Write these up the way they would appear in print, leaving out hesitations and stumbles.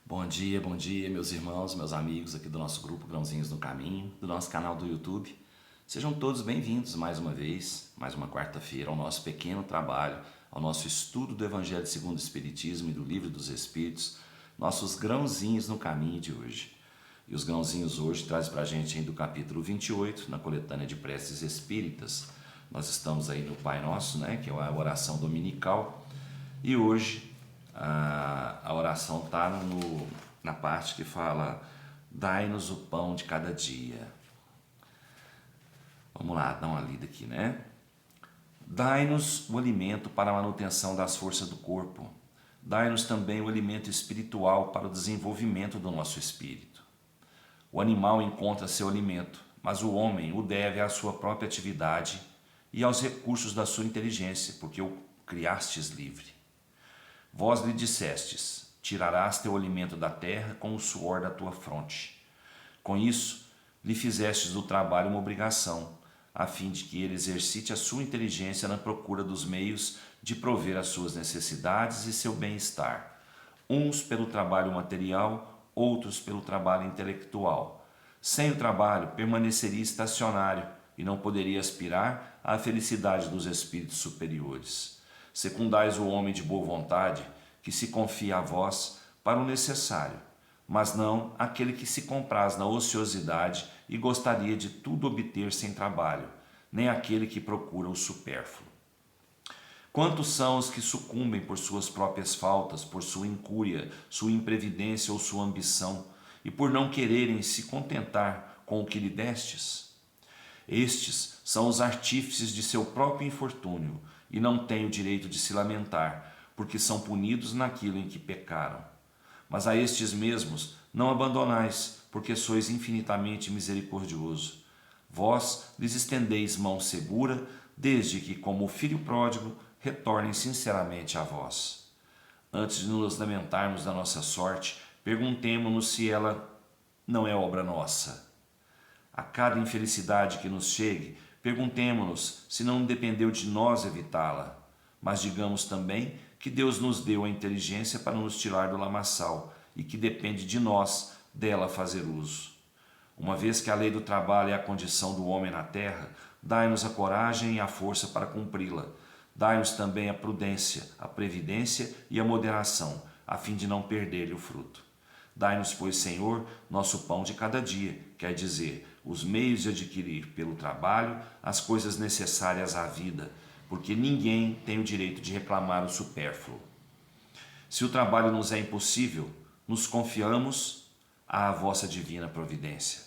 Bom dia, meus irmãos, meus amigos aqui do nosso grupo Grãozinhos no Caminho, do nosso canal do YouTube. Sejam todos bem-vindos mais uma vez, mais uma quarta-feira, ao nosso pequeno trabalho, ao nosso estudo do Evangelho segundo o Espiritismo e do Livro dos Espíritos, nossos grãozinhos no caminho de hoje. E os grãozinhos hoje trazem para a gente do capítulo 28, na coletânea de preces espíritas. Nós estamos aí no Pai Nosso, né, que é a oração dominical, e hoje a oração está na parte que fala: dai-nos o pão de cada dia. Vamos lá, dar uma lida aqui, né? Dai-nos o alimento para a manutenção das forças do corpo. Dai-nos também o alimento espiritual para o desenvolvimento do nosso espírito. O animal encontra seu alimento, mas o homem o deve à sua própria atividade e aos recursos da sua inteligência, porque o criastes livre. Vós lhe dissestes: tirarás teu alimento da terra com o suor da tua fronte. Com isso, lhe fizestes do trabalho uma obrigação, a fim de que ele exercite a sua inteligência na procura dos meios de prover as suas necessidades e seu bem-estar, uns pelo trabalho material, outros pelo trabalho intelectual. Sem o trabalho, permaneceria estacionário e não poderia aspirar à felicidade dos espíritos superiores. Secundais o homem de boa vontade, que se confia a vós para o necessário, mas não aquele que se compraz na ociosidade e gostaria de tudo obter sem trabalho, nem aquele que procura o supérfluo. Quantos são os que sucumbem por suas próprias faltas, por sua incúria, sua imprevidência ou sua ambição, e por não quererem se contentar com o que lhe destes? Estes são os artífices de seu próprio infortúnio, e não têm o direito de se lamentar, porque são punidos naquilo em que pecaram. Mas a estes mesmos não abandonais, porque sois infinitamente misericordioso. Vós lhes estendeis mão segura, desde que, como o filho pródigo, retornem sinceramente a vós. Antes de nos lamentarmos da nossa sorte, perguntemo-nos se ela não é obra nossa. A cada infelicidade que nos chegue, perguntemo-nos se não dependeu de nós evitá-la, mas digamos também que Deus nos deu a inteligência para nos tirar do lamaçal e que depende de nós dela fazer uso. Uma vez que a lei do trabalho é a condição do homem na terra, dai-nos a coragem e a força para cumpri-la. Dai-nos também a prudência, a previdência e a moderação, a fim de não perder-lhe o fruto. Dai-nos, pois, Senhor, nosso pão de cada dia, quer dizer, os meios de adquirir pelo trabalho as coisas necessárias à vida, porque ninguém tem o direito de reclamar o supérfluo. Se o trabalho nos é impossível, nos confiamos à vossa divina providência.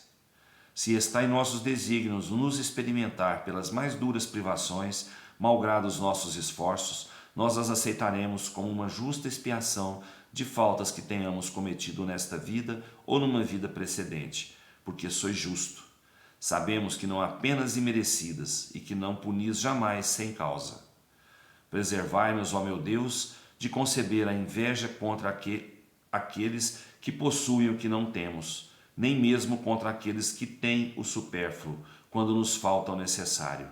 Se está em nossos desígnios nos experimentar pelas mais duras privações, malgrado os nossos esforços, nós as aceitaremos como uma justa expiação de faltas que tenhamos cometido nesta vida ou numa vida precedente, porque sois justo. Sabemos que não há penas imerecidas e que não punis jamais sem causa. Preservai-nos, ó meu Deus, de conceber a inveja contra aqueles que possuem o que não temos, nem mesmo contra aqueles que têm o supérfluo, quando nos falta o necessário.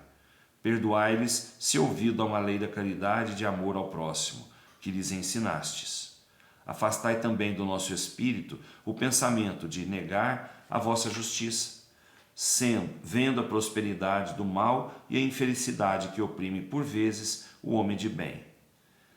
Perdoai-lhes se ouvido a uma lei da caridade e de amor ao próximo, que lhes ensinastes. Afastai também do nosso espírito o pensamento de negar a vossa justiça, vendo a prosperidade do mal e a infelicidade que oprime por vezes o homem de bem.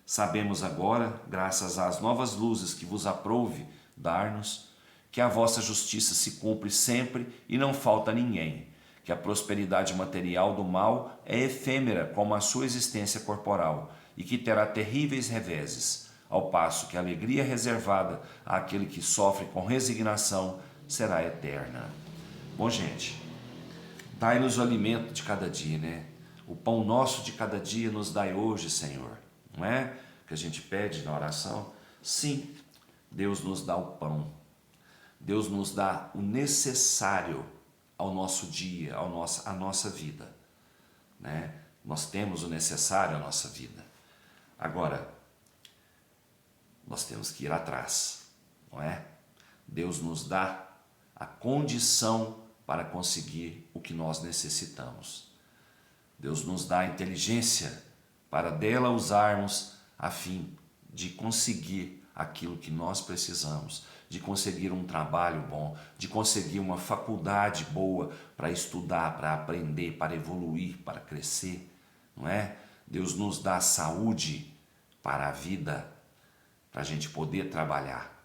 Sabemos agora, graças às novas luzes que vos aprouve dar-nos, que a vossa justiça se cumpre sempre e não falta a ninguém, que a prosperidade material do mal é efêmera como a sua existência corporal e que terá terríveis reveses, ao passo que a alegria reservada àquele que sofre com resignação será eterna. Bom, gente, dai-nos o alimento de cada dia, né? O pão nosso de cada dia nos dai hoje, Senhor. Não é que a gente pede na oração? Sim, Deus nos dá o pão. Deus nos dá o necessário ao nosso dia, à nossa vida, né? Nós temos o necessário à nossa vida. Agora, nós temos que ir atrás, não é? Deus nos dá a condição para conseguir o que nós necessitamos. Deus nos dá a inteligência para dela usarmos a fim de conseguir aquilo que nós precisamos, de conseguir um trabalho bom, de conseguir uma faculdade boa para estudar, para aprender, para evoluir, para crescer, não é? Deus nos dá saúde para a vida, para a gente poder trabalhar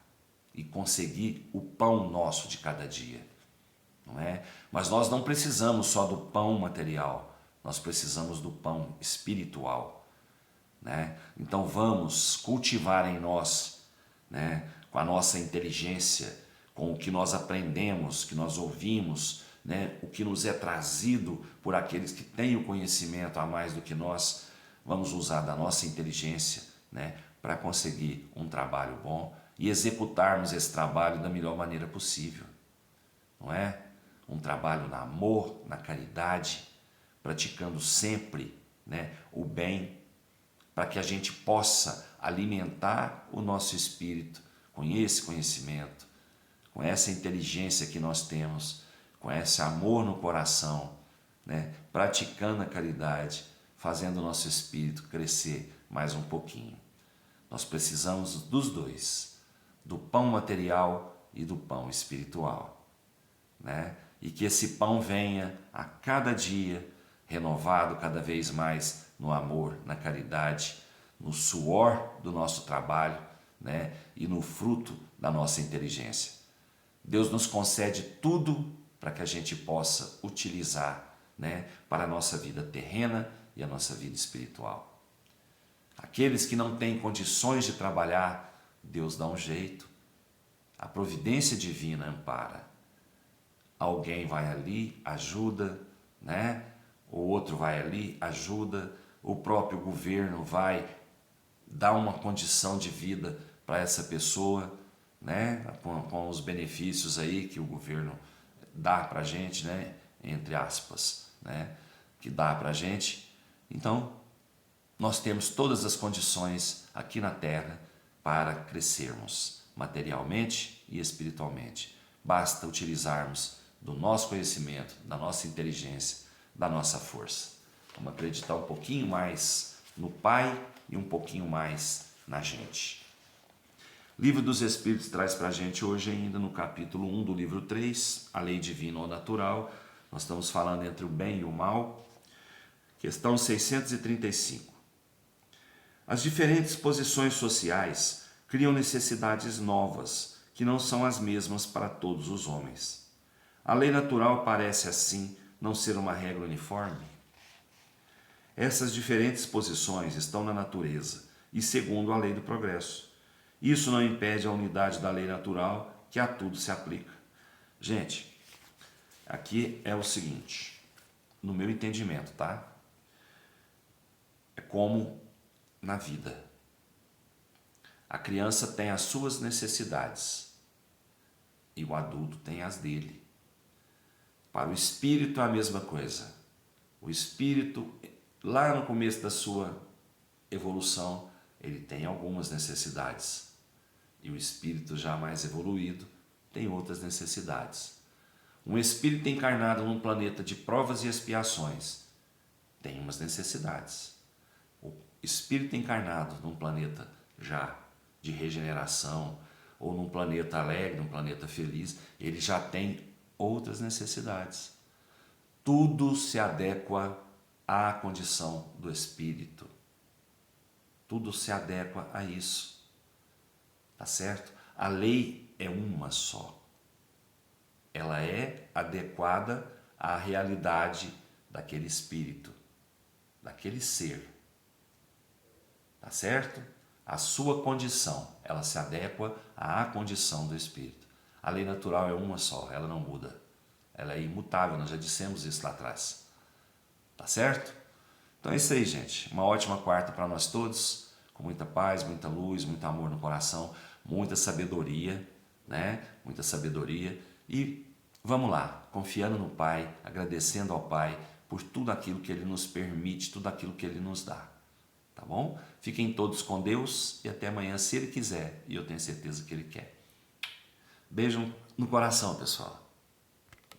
e conseguir o pão nosso de cada dia, não é? Mas nós não precisamos só do pão material, nós precisamos do pão espiritual, né? Então vamos cultivar em nós, né, com a nossa inteligência, com o que nós aprendemos, que nós ouvimos, né, o que nos é trazido por aqueles que têm o conhecimento a mais do que nós, vamos usar da nossa inteligência, né, para conseguir um trabalho bom e executarmos esse trabalho da melhor maneira possível, não é? Um trabalho no amor, na caridade, praticando sempre, né, o bem, para que a gente possa alimentar o nosso espírito com esse conhecimento, com essa inteligência que nós temos, com esse amor no coração, né? Praticando a caridade, fazendo o nosso espírito crescer mais um pouquinho. Nós precisamos dos dois, do pão material e do pão espiritual, né? E que esse pão venha a cada dia renovado cada vez mais no amor, na caridade, no suor do nosso trabalho, né? E no fruto da nossa inteligência. Deus nos concede tudo para que a gente possa utilizar, né, para a nossa vida terrena e a nossa vida espiritual. Aqueles que não têm condições de trabalhar, Deus dá um jeito. A providência divina ampara. Alguém vai ali, ajuda, né? O outro vai ali, ajuda. O próprio governo vai dar uma condição de vida para essa pessoa, né? Com os benefícios aí que o governo dá para a gente, né? Entre aspas, né? Que dá para a gente. Então, nós temos todas as condições aqui na Terra para crescermos materialmente e espiritualmente. Basta utilizarmos do nosso conhecimento, da nossa inteligência, da nossa força. Vamos acreditar um pouquinho mais no Pai e um pouquinho mais na gente. Livro dos Espíritos traz para a gente hoje ainda no capítulo 1 do livro 3, a lei divina ou natural. Nós estamos falando entre o bem e o mal. Questão 635. As diferentes posições sociais criam necessidades novas, que não são as mesmas para todos os homens. A lei natural parece, assim, não ser uma regra uniforme. Essas diferentes posições estão na natureza e segundo a lei do progresso. Isso não impede a unidade da lei natural, que a tudo se aplica. Gente, aqui é o seguinte, no meu entendimento, tá? É como na vida. A criança tem as suas necessidades e o adulto tem as dele. Para o espírito é a mesma coisa. O espírito, lá no começo da sua evolução, ele tem algumas necessidades. E o espírito já mais evoluído tem outras necessidades. Um espírito encarnado num planeta de provas e expiações tem umas necessidades. O espírito encarnado num planeta já de regeneração, ou num planeta alegre, num planeta feliz, ele já tem outras necessidades. Tudo se adequa à condição do espírito. Tudo se adequa a isso. Tá certo? A lei é uma só. Ela é adequada à realidade daquele espírito, daquele ser. Tá certo? A sua condição, ela se adequa à condição do espírito. A lei natural é uma só, ela não muda. Ela é imutável, nós já dissemos isso lá atrás. Tá certo? Então é isso aí, gente. Uma ótima quarta para nós todos, com muita paz, muita luz, muito amor no coração, muita sabedoria, né? Muita sabedoria. E vamos lá, confiando no Pai, agradecendo ao Pai por tudo aquilo que Ele nos permite, tudo aquilo que Ele nos dá. Tá bom? Fiquem todos com Deus e até amanhã, se Ele quiser, e eu tenho certeza que Ele quer. Beijo no coração, pessoal.